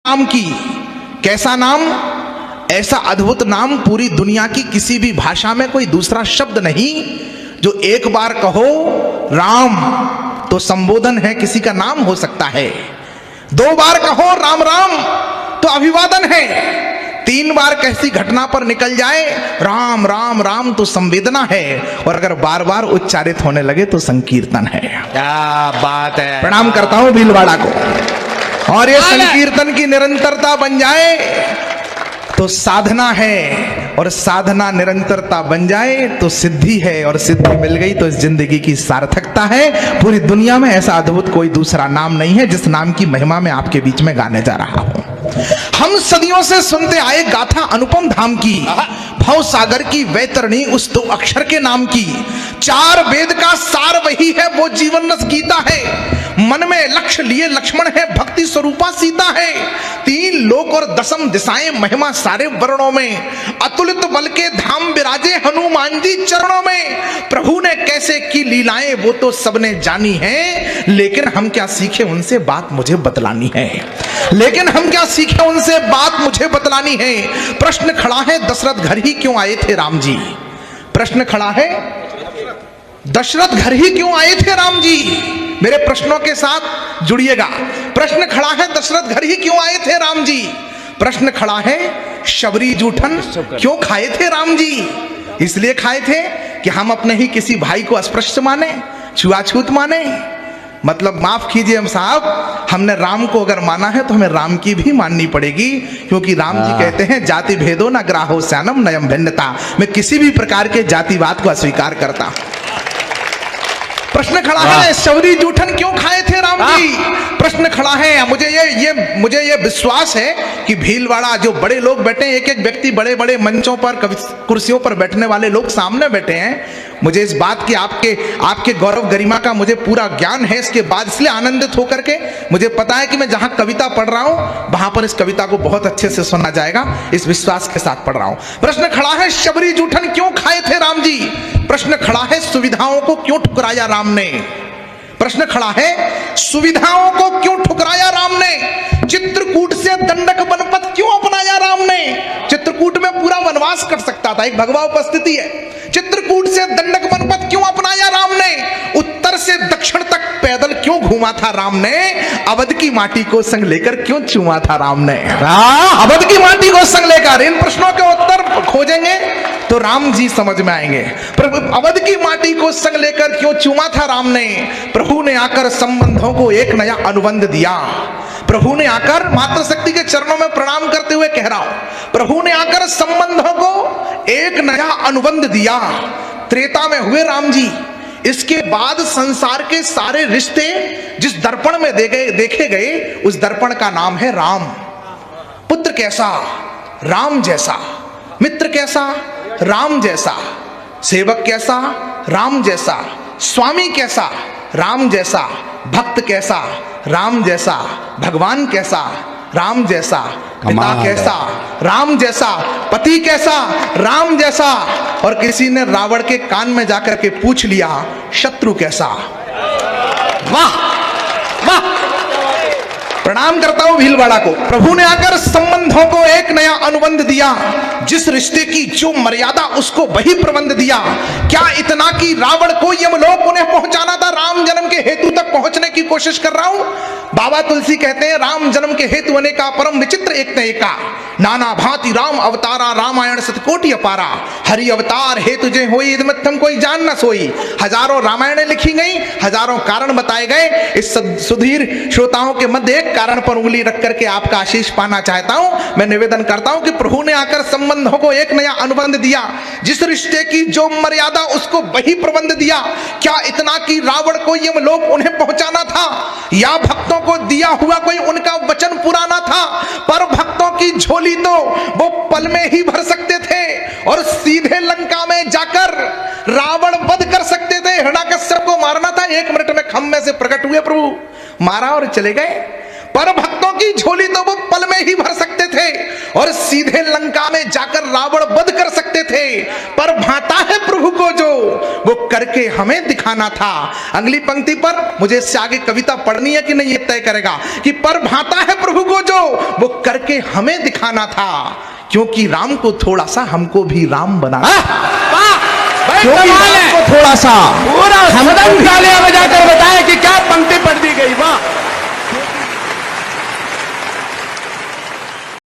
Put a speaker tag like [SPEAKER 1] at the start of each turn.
[SPEAKER 1] नाम की। कैसा नाम? ऐसा अद्भुत नाम पूरी दुनिया की किसी भी भाषा में कोई दूसरा शब्द नहीं जो एक बार कहो राम तो संबोधन है, किसी का नाम हो सकता है। 2 बार कहो राम राम तो अभिवादन है। 3 बार कैसी घटना पर निकल जाए राम राम राम तो संवेदना है। और अगर बार बार उच्चारित होने लगे तो संकीर्तन है।
[SPEAKER 2] क्या बात है।
[SPEAKER 1] प्रणाम करता हूं भीलवाड़ा को। और ये संकीर्तन की निरंतरता बन जाए तो साधना है, और साधना निरंतरता बन जाए तो सिद्धि है, और सिद्धि मिल गई तो इस जिंदगी की सार्थकता है। पूरी दुनिया में ऐसा अद्भुत कोई दूसरा नाम नहीं है जिस नाम की महिमा मैं आपके बीच में गाने जा रहा हूं। हम सदियों से सुनते आए गाथा अनुपम धाम की, भव सागर की वैतरणी उस 2 अक्षर के नाम की। 4 वेद का सार वही है, वो जीवन रस गीता है। मन में लक्ष्य लिए लक्ष्मण है, भक्ति स्वरूपा सीता है। 3 लोक और 10 दिशाएं, महिमा सारे वर्णों में। अतुलित बल के धाम विराजे हनुमान जी चरणों में। प्रभु ने कैसे की लीलाएं वो तो सबने जानी है, लेकिन हम क्या सीखे उनसे बात मुझे बतलानी है। लेकिन हम क्या सीखे उनसे बात मुझे बतलानी है। प्रश्न खड़ा है दशरथ घर ही क्यों आए थे राम जी। प्रश्न खड़ा है दशरथ घर ही क्यों आए थे राम जी। मेरे प्रश्नों के साथ जुड़िएगा। प्रश्न खड़ा है दशरथ घर ही क्यों आए थे राम जी। प्रश्न खड़ा है शबरी जूठन क्यों खाए थे राम जी। इसलिए खाए थे कि हम अपने ही किसी भाई को अस्पृश्य माने, छुआछूत माने। मतलब माफ कीजिए हम साहब, हमने राम को अगर माना है तो हमें राम की भी माननी पड़ेगी, क्योंकि राम जी कहते हैं जाति भेदो न ग्राहो स्यानम नयम भिन्नता। मैं किसी भी प्रकार के जातिवाद को अस्वीकार करता हूं। प्रश्न खड़ा है शबरी जूठन क्यों खाए थे राम जी। प्रश्न खड़ा है, मुझे ये विश्वास है कि भीलवाड़ा जो बड़े लोग बैठे हैं, एक एक व्यक्ति बड़े बड़े मंचों पर कुर्सियों पर बैठने वाले लोग सामने बैठे हैं। मुझे इस बात की आपके गौरव गरिमा का मुझे पूरा ज्ञान है। इसके बाद इसलिए आनंदित होकर के मुझे पता है कि मैं जहां कविता पढ़ रहा हूं वहां पर इस कविता को बहुत अच्छे से सुना जाएगा, इस विश्वास के साथ पढ़ रहा हूं। प्रश्न खड़ा है शबरी जूठन क्यों खाए थे राम जी। प्रश्न खड़ा है सुविधाओं को क्यों ठुकराया राम ने। प्रश्न खड़ा है सुविधाओं को क्यों ठुकराया राम ने। चित्रकूट से दंडक बनपत क्यों अपनाया राम ने। चित्रकूट में पूरा वनवास कर सकता था, एक भगवा उपस्थिति है। चित्रकूट से दंडक बनपत क्यों अपनाया राम ने। उत्तर से दक्षिण तक पैदल क्यों घूमा था राम ने। अवध की माटी को संग लेकर क्यों चूमा था राम ने। अवध की माटी को संग लेकर, इन प्रश्नों के उत्तर खोजेंगे तो राम जी समझ में आएंगे। अवध की माटी को संग लेकर क्यों चूमा था राम ने। प्रभु ने आकर संबंधों को एक नया अनुबंध दिया। प्रभु ने आकर, मातृशक्ति के चरणों में प्रणाम करते हुए कह रहा हूं, प्रभु ने आकर संबंधों को एक नया अनुबंध दिया। त्रेता में हुए राम जी। इसके बाद संसार के सारे रिश्ते जिस दर्पण में देखे गए उस दर्पण का नाम है राम। पुत्र कैसा, राम जैसा। मित्र कैसा, राम जैसा। सेवक कैसा, राम जैसा। स्वामी कैसा, राम जैसा। भक्त कैसा, राम जैसा। भगवान कैसा, राम जैसा। पिता कैसा, राम जैसा। पति कैसा, राम जैसा। और किसी ने रावण के कान में जाकर के पूछ लिया शत्रु कैसा। वाह वाह, प्रणाम करता हूं भीलवाड़ा को। प्रभु ने आकर संबंधों को एक नया अनुबंध दिया। जिस रिश्ते की जो मर्यादा उसको वही प्रबंध दिया। क्या इतना कि रावण को यमलोक उन्हें पहुंचाना था। राम जन्म के हेतु तक पहुंचने की कोशिश कर रहा हूं। बाबा तुलसी कहते हैं राम जन्म के हेतु अनेका परम विचित्र एक न एका। नाना भांति राम अवतारा, रामायण सतकोटि अपारा। हरि अवतार हेतु जे होई इदमत्थम कोई जान न सोई। हजारों रामायणें लिखी गई, हजारों कारण बताए गए। इस सुधीर श्रोताओं के मध्य एक कारण पर उंगली रख करके आपका आशीष पाना चाहता हूं। मैं निवेदन करता हूं कि प्रभु ने आकर संबंधों को एक नया अनुबंध दिया। जिस रिश्ते की जो मर्यादा उसको वही प्रबंध दिया। क्या इतना कि रावण को यमलोक उन्हें पहुंचाना था, या भक्तों को दिया हुआ कोई उनका वचन पुराना था। पर भक्तों की झोली तो वो पल में ही भर सकते थे और सीधे लंका में जाकर रावण वध कर सकते थे। हिरण्याकश्यप को मारना था, 1 मिनट में खम्भे से प्रकट हुए प्रभु, मारा और चले गए। पर भक्तों की झोली तो वो पल में ही भर सकते थे और सीधे लंका में जाकर रावण वध कर सकते थे। पर भाता है प्रभु को जो वो करके हमें दिखाना था। अगली पंक्ति पर मुझे इससे आगे कविता पढ़नी है कि नहीं ये तय करेगा कि पर भाता है प्रभु को जो वो करके हमें दिखाना था, क्योंकि राम को थोड़ा सा हमको भी राम बनाना,
[SPEAKER 2] भाई
[SPEAKER 1] क्योंकि
[SPEAKER 2] कमाल
[SPEAKER 1] राम
[SPEAKER 2] है।
[SPEAKER 1] को थोड़ा सा
[SPEAKER 2] पूरा सदन तालियां बजाकर बताए कि क्या